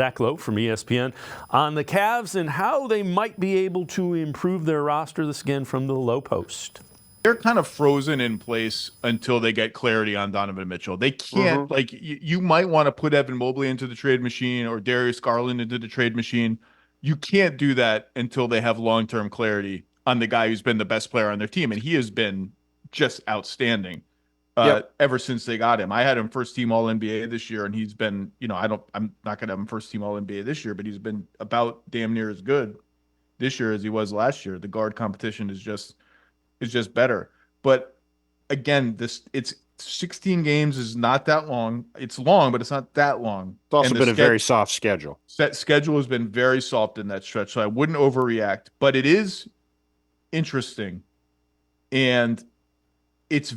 Zach Lowe from ESPN on the Cavs and how they might be able to improve their roster. This again from the Low Post. They're kind of frozen in place until they get clarity on Donovan Mitchell. They can't, like, you might want to put Evan Mobley into the trade machine or Darius Garland into the trade machine. You can't do that until they have long-term clarity on the guy who's been the best player on their team. And he has been just outstanding ever since they got him. I had him first team All NBA this year, and he's been, I'm not going to have him first team All NBA this year, but he's been about damn near as good this year as he was last year. The guard competition is just better. But again, it's 16 games is not that long. It's long, but it's not that long. It's also been a very soft schedule. That schedule has been very soft in that stretch, so I wouldn't overreact. But it is interesting. And it's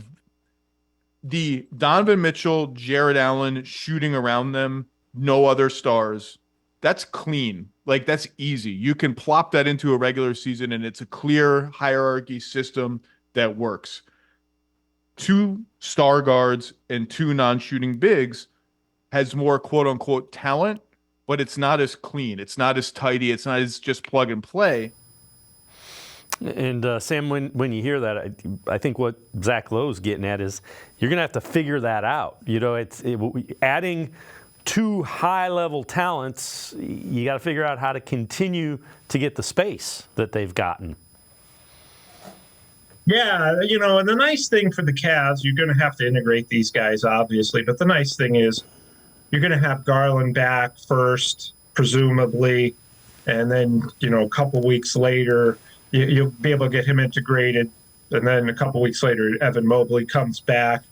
the Donovan Mitchell, Jared Allen shooting around them, no other stars. That's clean. Like, that's easy. You can plop that into a regular season, and it's a clear hierarchy system that works. 2 star guards and 2 non-shooting bigs has more quote-unquote talent, but it's not as clean. It's not as tidy. It's not as just plug and play. And, Sam, when you hear that, I think what Zach Lowe's getting at is you're going to have to figure that out. Adding 2 high-level talents, you got to figure out how to continue to get the space that they've gotten. Yeah, and the nice thing for the Cavs, you're going to have to integrate these guys, obviously, but the nice thing is you're going to have Garland back first, presumably, and then, a couple weeks later, you'll be able to get him integrated, and then a couple weeks later, Evan Mobley comes back.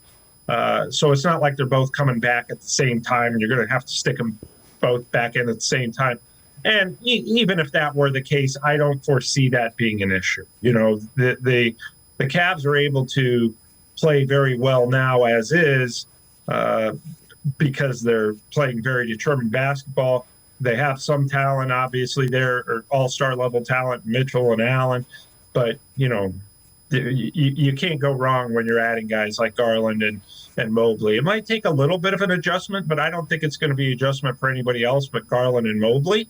So it's not like they're both coming back at the same time, and you're going to have to stick them both back in at the same time. And even if that were the case, I don't foresee that being an issue. The Cavs are able to play very well now as is because they're playing very determined basketball. They have some talent, obviously. They're all-star level talent, Mitchell and Allen. But, you can't go wrong when you're adding guys like Garland and Mobley. It might take a little bit of an adjustment, but I don't think it's going to be an adjustment for anybody else but Garland and Mobley,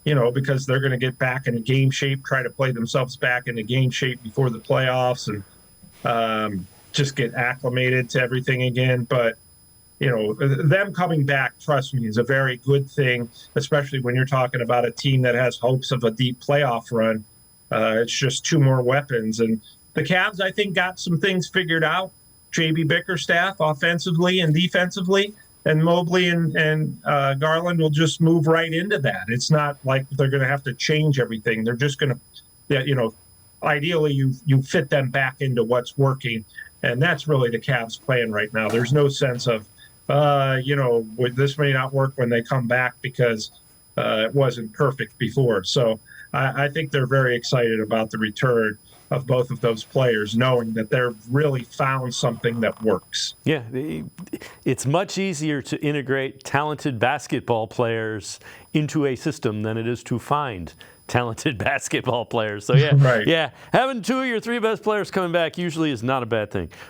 because they're going to get back into game shape, try to play themselves back into game shape before the playoffs and just get acclimated to everything again. But, them coming back, trust me, is a very good thing, especially when you're talking about a team that has hopes of a deep playoff run. It's just 2 more weapons. And the Cavs, I think, got some things figured out. J.B. Bickerstaff offensively and defensively, and Mobley and Garland will just move right into that. It's not like they're going to have to change everything. They're just going to, ideally you fit them back into what's working. And that's really the Cavs' plan right now. There's no sense of, this may not work when they come back because it wasn't perfect before. So I think they're very excited about the return of both of those players, knowing that they've really found something that works. Yeah, it's much easier to integrate talented basketball players into a system than it is to find talented basketball players. So, yeah, right. Yeah, having 2 of your 3 best players coming back usually is not a bad thing.